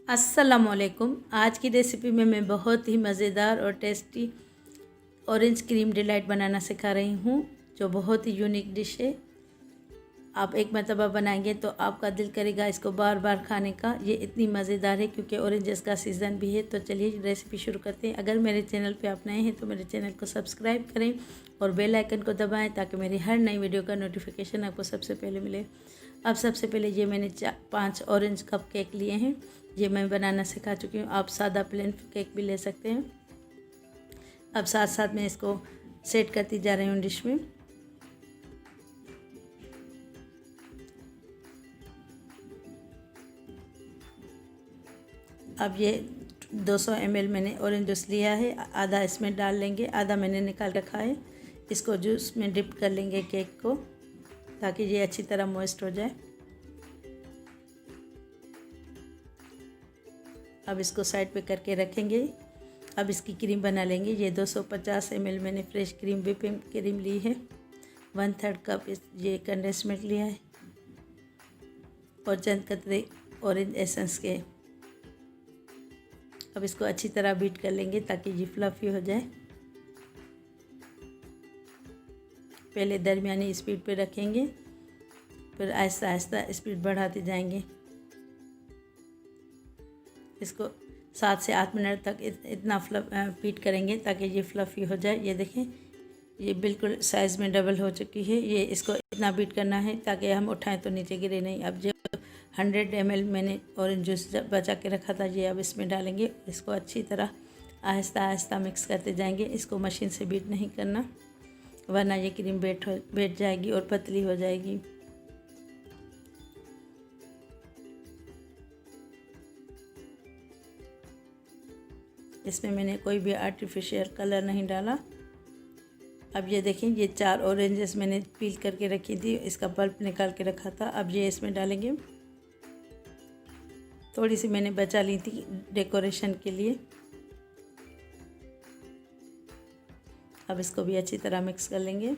अस्सलामुअलैकुम। आज की रेसिपी में मैं बहुत ही मज़ेदार और टेस्टी ऑरेंज क्रीम डिलाइट बनाना सिखा रही हूँ, जो बहुत ही यूनिक डिश है। आप एक मरतबा बनाएंगे तो आपका दिल करेगा इसको बार बार खाने का। ये इतनी मज़ेदार है क्योंकि ऑरेंजेस का सीज़न भी है। तो चलिए रेसिपी शुरू करते हैं। अगर मेरे चैनल पे आप नए हैं तो मेरे चैनल को सब्सक्राइब करें और बेल आइकन को दबाएं ताकि मेरी हर नई वीडियो का नोटिफिकेशन आपको सबसे पहले मिले। अब सबसे पहले ये मैंने 5 ऑरेंज कप केक लिए हैं। ये मैं बनाना सिखा चुकी हूँ। आप सादा प्लेन केक भी ले सकते हैं। अब साथ साथ मैं इसको सेट करती जा रही हूँ डिश में। अब ये 200 ml मैंने ऑरेंज जूस लिया है, आधा इसमें डाल लेंगे, आधा मैंने निकाल रखा है। इसको जूस में डिप कर लेंगे केक को, ताकि ये अच्छी तरह मॉइस्ट हो जाए। अब इसको साइड पे करके रखेंगे। अब इसकी क्रीम बना लेंगे। ये 250 ml मैंने फ्रेश क्रीम व्हिपिंग क्रीम ली है। 1/3 कप ये कंडेंस मिल्क लिया है और चंद कतरे ऑरेंज एसेंस के। अब इसको अच्छी तरह बीट कर लेंगे ताकि ये फ्लफ़ी हो जाए। पहले दरमियानी स्पीड पे रखेंगे, फिर आहिस्ता आहिस्ता स्पीड बढ़ाते जाएंगे। इसको 7 से 8 मिनट तक इतना बीट करेंगे ताकि ये फ्लफ़ी हो जाए। ये देखें, ये बिल्कुल साइज़ में डबल हो चुकी है। ये इसको इतना बीट करना है ताकि हम उठाएं तो नीचे गिरे नहीं। अब जो 100 ml मैंने ऑरेंज जूस बचा के रखा था, ये अब इसमें डालेंगे। इसको अच्छी तरह आहिस्ता आहिस्ता मिक्स करते जाएंगे। इसको मशीन से बीट नहीं करना, वरना ये क्रीम बैठ जाएगी और पतली हो जाएगी। इसमें मैंने कोई भी आर्टिफिशियल कलर नहीं डाला। अब ये देखें, ये 4 ऑरेंजेस मैंने पील करके रखी थी, इसका पल्प निकाल के रखा था। अब ये इसमें डालेंगे। थोड़ी सी मैंने बचा ली थी डेकोरेशन के लिए। अब इसको भी अच्छी तरह मिक्स कर लेंगे।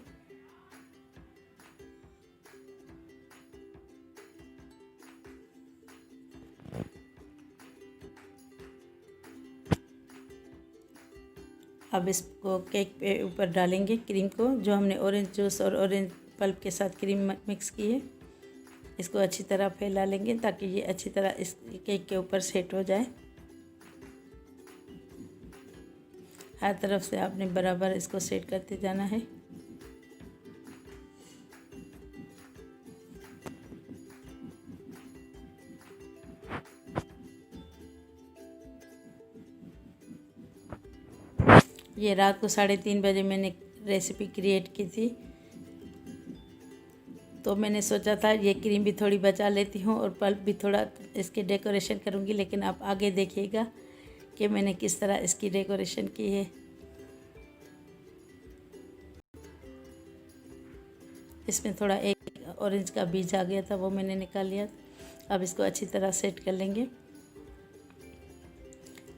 अब इसको केक पे ऊपर डालेंगे क्रीम को, जो हमने ऑरेंज जूस और ऑरेंज पल्प के साथ क्रीम मिक्स की है। इसको अच्छी तरह फैला लेंगे ताकि ये अच्छी तरह इस केक के ऊपर सेट हो जाए। हर तरफ से आपने बराबर इसको सेट करते जाना है। ये रात को 3:30 बजे मैंने रेसिपी क्रिएट की थी, तो मैंने सोचा था ये क्रीम भी थोड़ी बचा लेती हूँ और पल्प भी थोड़ा इसके डेकोरेशन करूँगी। लेकिन आप आगे देखिएगा कि मैंने किस तरह इसकी डेकोरेशन की है। इसमें थोड़ा एक ऑरेंज का बीज आ गया था, वो मैंने निकाल लिया। अब इसको अच्छी तरह सेट कर लेंगे।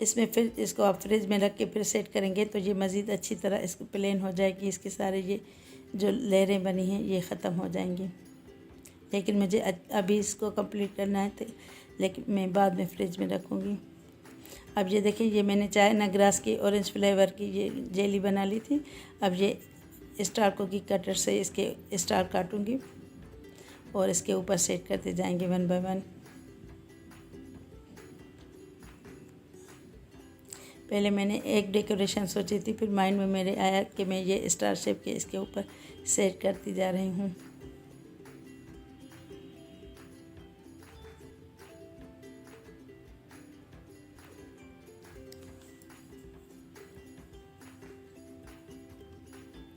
इसमें फिर इसको आप फ्रिज में रख के फिर सेट करेंगे तो ये मज़ीद अच्छी तरह इसको प्लेन हो जाएगी। इसके सारे ये जो लेयरें बनी हैं ये ख़त्म हो जाएंगी। लेकिन मुझे अभी इसको कंप्लीट करना है, तो लेकिन मैं बाद में फ्रिज में रखूँगी। अब ये देखिए, ये मैंने चाइना ग्रास की ऑरेंज फ्लेवर की ये जेली बना ली थी। अब ये स्टार कुकी कटर से इसके स्टार काटूँगी और इसके ऊपर सेट करते जाएंगे 1 बाय 1। पहले मैंने एक डेकोरेशन सोची थी, फिर माइंड में मेरे आया कि मैं ये स्टार शेप के इसके ऊपर सेट करती जा रही हूँ।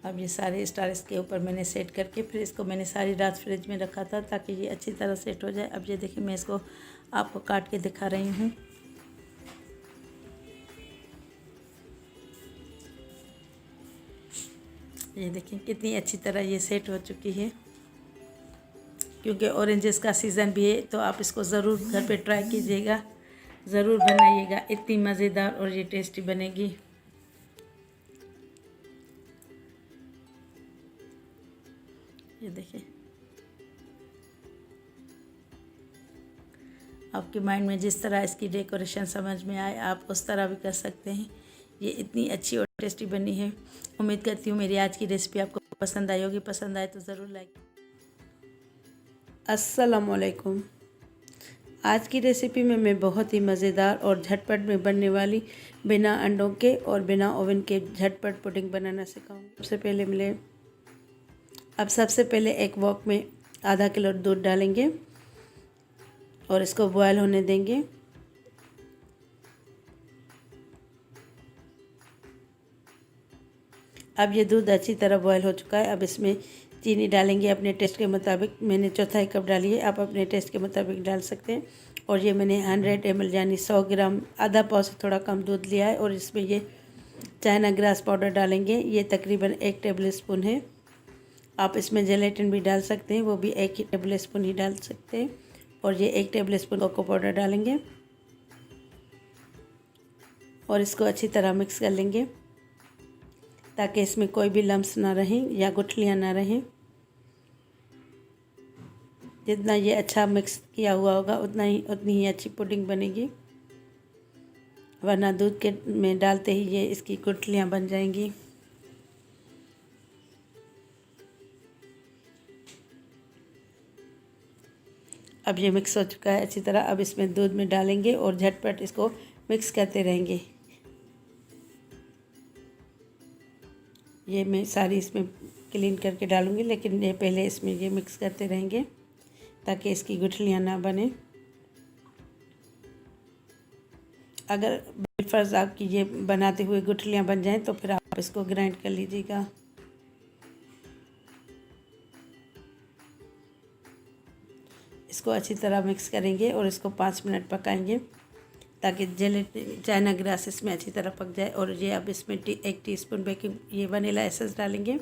अब ये सारे स्टार इसके ऊपर मैंने सेट करके फिर इसको मैंने सारी रात फ्रिज में रखा था ताकि ये अच्छी तरह सेट हो जाए। अब ये देखिए, मैं इसको आपको काट के दिखा रही हूँ। ये देखें कितनी अच्छी तरह ये सेट हो चुकी है। क्योंकि ऑरेंजेस का सीज़न भी है, तो आप इसको ज़रूर घर पे ट्राई कीजिएगा, ज़रूर बनाइएगा। इतनी मज़ेदार और ये टेस्टी बनेगी। ये देखिए, आपके माइंड में जिस तरह इसकी डेकोरेशन समझ में आए आप उस तरह भी कर सकते हैं। ये इतनी अच्छी और टेस्टी बनी है। उम्मीद करती हूँ मेरी आज की रेसिपी आपको पसंद आई होगी। पसंद आए तो ज़रूर लाइक। अस्सलामुअलैकुम। आज की रेसिपी में मैं बहुत ही मज़ेदार और झटपट में बनने वाली बिना अंडों के और बिना ओवन के झटपट पुडिंग बनाना सिखाऊंगी। सबसे पहले एक वॉक में आधा किलो दूध डालेंगे और इसको बॉयल होने देंगे। अब ये दूध अच्छी तरह बॉयल हो चुका है। अब इसमें चीनी डालेंगे अपने टेस्ट के मुताबिक। मैंने चौथाई कप डाली है, आप अपने टेस्ट के मुताबिक डाल सकते हैं। और ये मैंने 100 ml यानी 100 ग्राम, आधा पाव से थोड़ा कम दूध लिया है। और इसमें ये चाइना ग्रास पाउडर डालेंगे, ये तकरीबन 1 टेबल स्पून है। आप इसमें जेलेटिन भी डाल सकते हैं, वो भी 1 टेबल स्पून ही डाल सकते हैं। और ये 1 टेबल स्पून कोको पाउडर डालेंगे और इसको अच्छी तरह मिक्स कर लेंगे ताकि इसमें कोई भी लम्स ना रहें या गुठलियाँ ना रहें। जितना ये अच्छा मिक्स किया हुआ होगा उतनी ही अच्छी पुडिंग बनेगी, वरना दूध के में डालते ही ये इसकी गुठलियाँ बन जाएंगी। अब ये मिक्स हो चुका है अच्छी तरह। अब इसमें दूध में डालेंगे और झटपट इसको मिक्स करते रहेंगे। ये मैं सारी इसमें क्लीन करके डालूँगी, लेकिन ये पहले इसमें ये मिक्स करते रहेंगे ताकि इसकी गुठलियाँ ना बने। अगर बिलफर्ज आपकी ये बनाते हुए गुठलियाँ बन जाएं तो फिर आप इसको ग्राइंड कर लीजिएगा। इसको अच्छी तरह मिक्स करेंगे और इसको 5 मिनट पकाएंगे ताकि चाइना ग्रास इसमें अच्छी तरह पक जाए। और ये अब इसमें 1 टीस्पून बेकिंग ये वनीला एसेंस डालेंगे।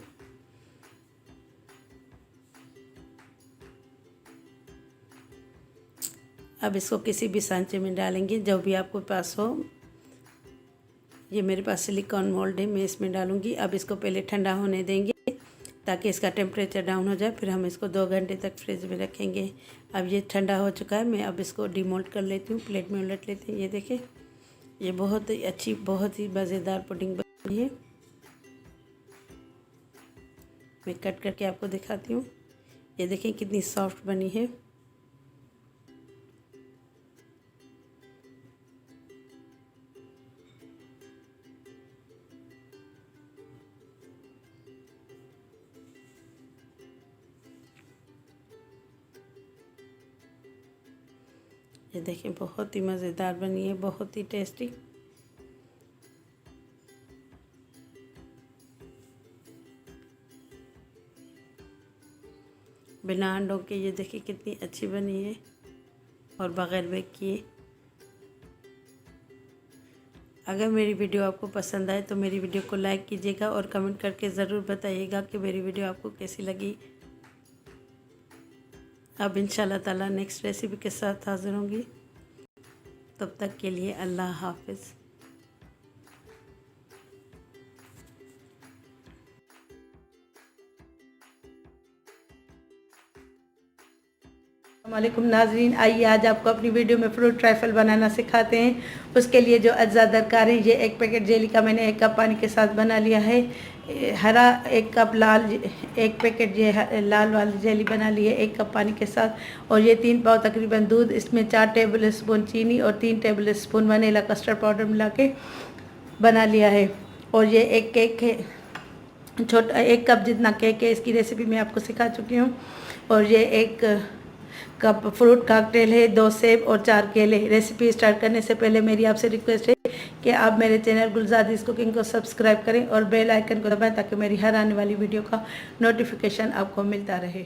अब इसको किसी भी सांचे में डालेंगे जो भी आपके पास हो। ये मेरे पास सिलिकॉन मोल्ड है, मैं इसमें डालूंगी। अब इसको पहले ठंडा होने देंगे ताकि इसका टेम्परेचर डाउन हो जाए, फिर हम इसको 2 घंटे तक फ्रिज में रखेंगे। अब ये ठंडा हो चुका है, मैं अब इसको डिमोल्ड कर लेती हूँ, प्लेट में उलट लेते हैं। ये देखें, ये बहुत ही अच्छी, बहुत ही मज़ेदार पुडिंग बनी है। मैं कट करके आपको दिखाती हूँ। ये देखें कितनी सॉफ्ट बनी है। ये देखें बहुत ही मज़ेदार बनी है, बहुत ही टेस्टी। बिना अंडों के ये देखिए कितनी अच्छी बनी है और बग़ैर बेक किए। अगर मेरी वीडियो आपको पसंद आए तो मेरी वीडियो को लाइक कीजिएगा और कमेंट करके ज़रूर बताइएगा कि मेरी वीडियो आपको कैसी लगी। अब इंशाल्लाह ताला नेक्स्ट रेसिपी के साथ हाज़िर होंगी। तब तक के लिए अल्लाह हाफ़िज़। वालेकुम नाज़रीन, आइए आज आपको अपनी वीडियो में फ्रूट ट्राइफल बनाना सिखाते हैं। उसके लिए जो अज्जा दरकार है, ये 1 पैकेट जेली का मैंने 1 कप पानी के साथ बना लिया है। हरा 1 कप, लाल 1 पैकेट ये लाल वाली जेली बना ली है 1 कप पानी के साथ। और ये 3 पाव तकरीबन दूध, इसमें 4 टेबल स्पून चीनी और 3 table spoon vanilla custard powder मिला के बना लिया है। और ये 1 केक है, छोटा 1 कप जितना केक है, इसकी रेसिपी मैं आपको सिखा चुकी हूँ। और ये 1 कप फ्रूट कॉकटेल है, 2 सेब और 4 केले। रेसिपी स्टार्ट करने से पहले मेरी आपसे रिक्वेस्ट है कि आप मेरे चैनल गुलजादिस कुकिंग को सब्सक्राइब करें और बेल आइकन को दबाएं ताकि मेरी हर आने वाली वीडियो का नोटिफिकेशन आपको मिलता रहे।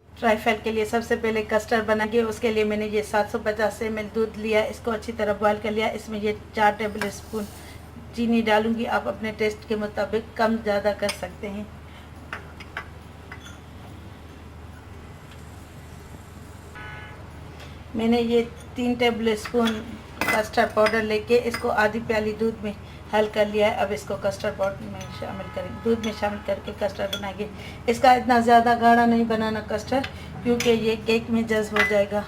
ट्राइफल के लिए सबसे पहले कस्टर्ड बनाएंगे। उसके लिए मैंने ये 750 ml दूध लिया, इसको अच्छी तरह बॉयल कर लिया। इसमें ये 4 टेबल स्पून चीनी डालूंगी, आप अपने टेस्ट के मुताबिक कम ज़्यादा कर सकते हैं। मैंने ये 3 टेबल स्पून कस्टर्ड पाउडर लेके इसको आधी प्याली दूध में हल कर लिया है। अब इसको कस्टर्ड पाउडर में शामिल करेंगे, दूध में शामिल करके कस्टर्ड बनाएंगे। इसका इतना ज़्यादा गाढ़ा नहीं बनाना कस्टर्ड, क्योंकि ये केक में जज्ब हो जाएगा।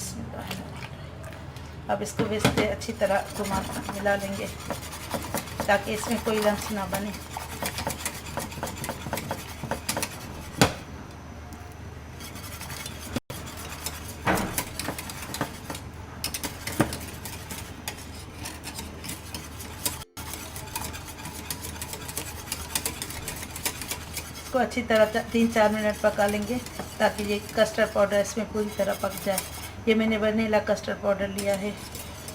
बिस्मिल्लाह। अब इसको बेचते अच्छी तरह मिला लेंगे ताकि इसमें कोई लम्स ना बने। इसको अच्छी तरह 3-4 मिनट पका लेंगे ताकि ये कस्टर्ड पाउडर इसमें पूरी तरह पक जाए। ये मैंने वनीला कस्टर्ड पाउडर लिया है,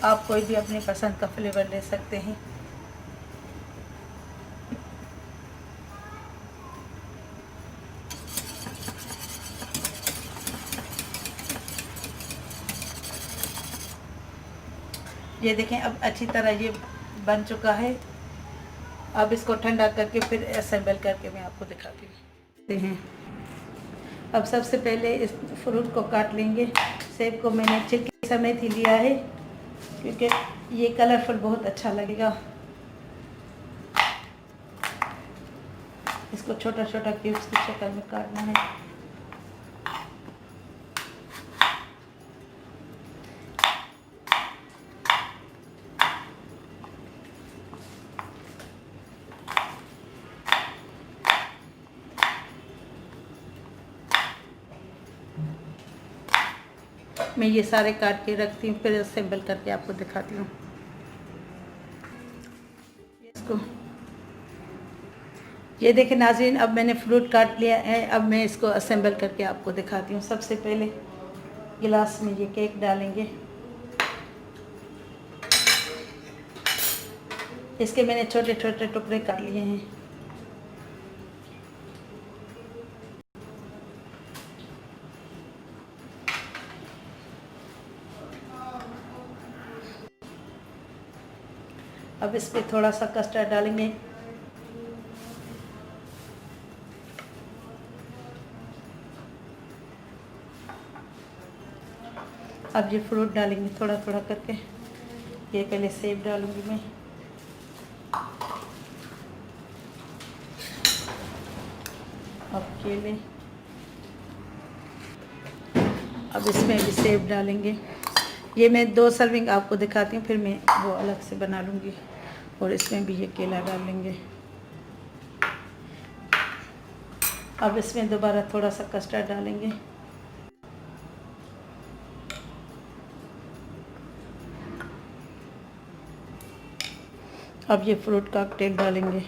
आप कोई भी अपनी पसंद का फ्लेवर ले सकते हैं। ये देखें अब अच्छी तरह ये बन चुका है। अब इसको ठंडा करके फिर असेंबल करके मैं आपको दिखाती हूँ। अब सबसे पहले इस फ्रूट को काट लेंगे। सेब को मैंने छिलके समेत ही लिया है क्योंकि ये कलरफुल बहुत अच्छा लगेगा। इसको छोटा छोटा क्यूब्स की शक्ल में काटना है। मैं ये सारे काट के रखती हूँ, फिर असेंबल करके आपको दिखाती हूँ। इसको ये देखें नाज़रीन, अब मैंने फ्रूट काट लिया है। अब मैं इसको असेंबल करके आपको दिखाती हूँ। सबसे पहले गिलास में ये केक डालेंगे। इसके मैंने छोटे छोटे टुकड़े काट लिए हैं। अब इस पर थोड़ा सा कस्टर्ड डालेंगे। अब ये फ्रूट डालेंगे थोड़ा थोड़ा करके। ये पहले सेब डालूंगी मैं, अब केले, अब इसमें भी सेब डालेंगे। ये मैं 2 सर्विंग आपको दिखाती हूँ, फिर मैं वो अलग से बना लूँगी। और इसमें भी ये केला डाल लेंगे। अब इसमें दोबारा थोड़ा सा कस्टर्ड डालेंगे। अब ये फ्रूट कॉकटेल डालेंगे।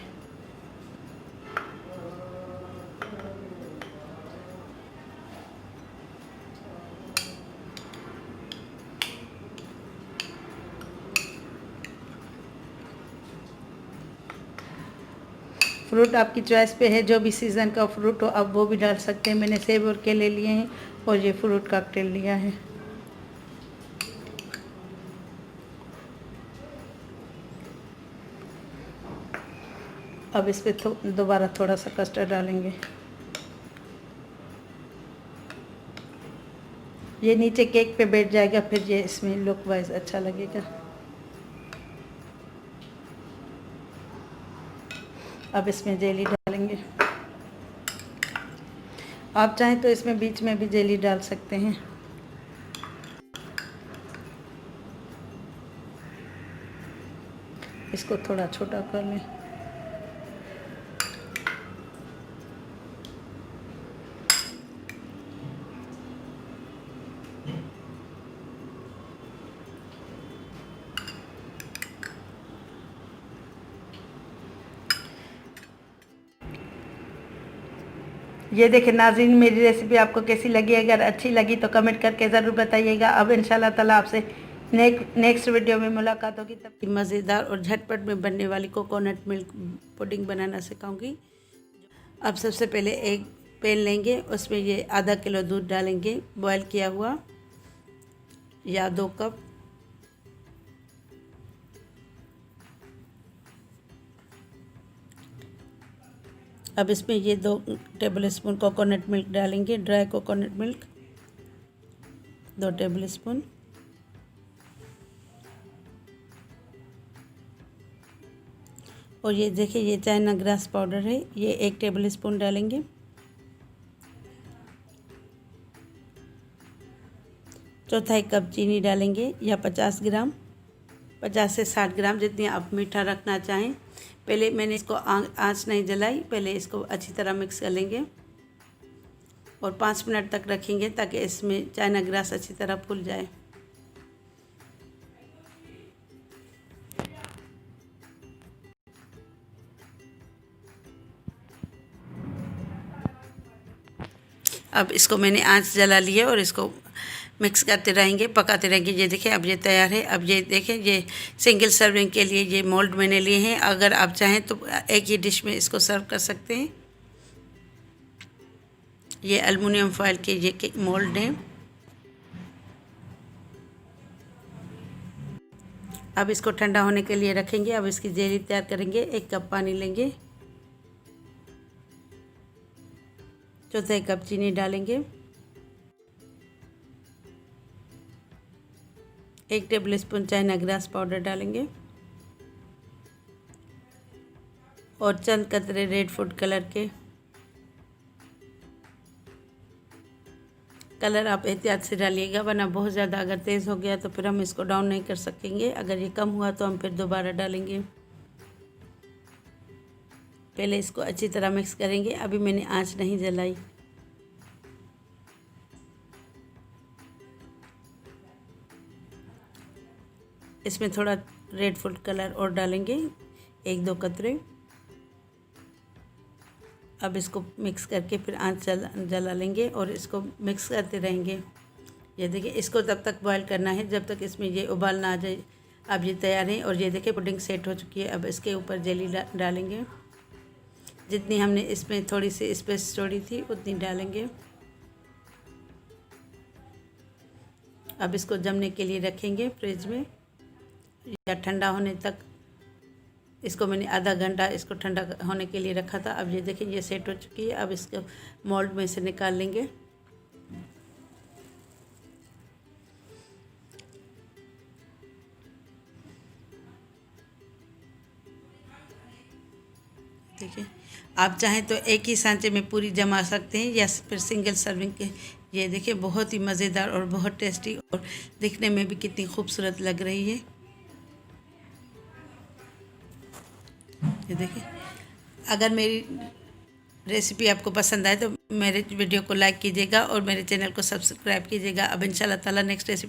फ्रूट आपकी चॉइस पे है, जो भी सीज़न का फ्रूट हो आप वो भी डाल सकते हैं। मैंने सेब और केले लिए हैं और ये फ्रूट कॉकटेल लिया है। अब इस पर दोबारा थोड़ा सा कस्टर्ड डालेंगे। ये नीचे केक पे बैठ जाएगा, फिर ये इसमें लुक वाइज अच्छा लगेगा। अब इसमें जेली डालेंगे। आप चाहें तो इसमें बीच में भी जेली डाल सकते हैं। इसको थोड़ा छोटा कर लें। ये देखें नाज़रीन, मेरी रेसिपी आपको कैसी लगी? अगर अच्छी लगी तो कमेंट करके ज़रूर बताइएगा। अब इंशाल्लाह ताला आपसे नेक्स्ट वीडियो में मुलाकात होगी। तब मज़ेदार और झटपट में बनने वाली कोकोनट मिल्क पुडिंग बनाना सिखाऊंगी। अब सबसे पहले एक पैन लेंगे, उसमें ये आधा किलो दूध डालेंगे बॉयल किया हुआ, या 2 कप। अब इसमें ये 2 टेबल स्पून कोकोनट मिल्क डालेंगे, dry coconut milk 2 table spoon. और ये देखिए, ये चाइना ग्रास पाउडर है, ये 1 टेबल स्पून डालेंगे। चौथाई कप चीनी डालेंगे या 50 ग्राम, 50 से 60 ग्राम जितनी आप मीठा रखना चाहें। पहले मैंने इसको आंच नहीं जलाई, पहले इसको अच्छी तरह मिक्स कर लेंगे और 5 मिनट तक रखेंगे ताकि इसमें चाइना ग्रास अच्छी तरह फूल जाए। अब इसको मैंने आंच जला ली है और इसको मिक्स करते रहेंगे, पकाते रहेंगे। ये देखिए अब ये तैयार है। अब ये देखें, ये सिंगल सर्विंग के लिए ये मोल्ड मैंने लिए हैं। अगर आप चाहें तो एक ही डिश में इसको सर्व कर सकते हैं। ये एल्युमिनियम फॉयल के ये मोल्ड हैं। अब इसको ठंडा होने के लिए रखेंगे। अब इसकी जेली तैयार करेंगे। 1 कप पानी लेंगे, चौथाई कप चीनी डालेंगे, 1 table spoon China grass powder डालेंगे और चंद कतरे रेड फूड कलर के। कलर आप एहतियात से डालिएगा, वरना बहुत ज़्यादा अगर तेज़ हो गया तो फिर हम इसको डाउन नहीं कर सकेंगे। अगर ये कम हुआ तो हम फिर दोबारा डालेंगे। पहले इसको अच्छी तरह मिक्स करेंगे। अभी मैंने आंच नहीं जलाई। इसमें थोड़ा रेड फूड कलर और डालेंगे, 1-2 कतरे। अब इसको मिक्स करके फिर आंच जला लेंगे और इसको मिक्स करते रहेंगे। ये देखिए, इसको तब तक बॉईल करना है जब तक इसमें ये उबाल ना आ जाए। अब ये तैयार है और ये देखिए पुडिंग सेट हो चुकी है। अब इसके ऊपर जेली डालेंगे। जितनी हमने इसमें थोड़ी सी स्पेस छोड़ी थी उतनी डालेंगे। अब इसको जमने के लिए रखेंगे फ्रिज में या ठंडा होने तक। इसको मैंने आधा घंटा इसको ठंडा होने के लिए रखा था। अब ये देखिए ये सेट हो चुकी है। अब इसको मोल्ड में से निकाल लेंगे। देखिए, आप चाहें तो एक ही सांचे में पूरी जमा सकते हैं या फिर सिंगल सर्विंग के। ये देखिए बहुत ही मज़ेदार और बहुत टेस्टी और दिखने में भी कितनी खूबसूरत लग रही है। ये देखिए, अगर मेरी रेसिपी आपको पसंद आए तो मेरे वीडियो को लाइक कीजिएगा और मेरे चैनल को सब्सक्राइब कीजिएगा। अब इंशाल्लाह ताला नेक्स्ट रेसिपी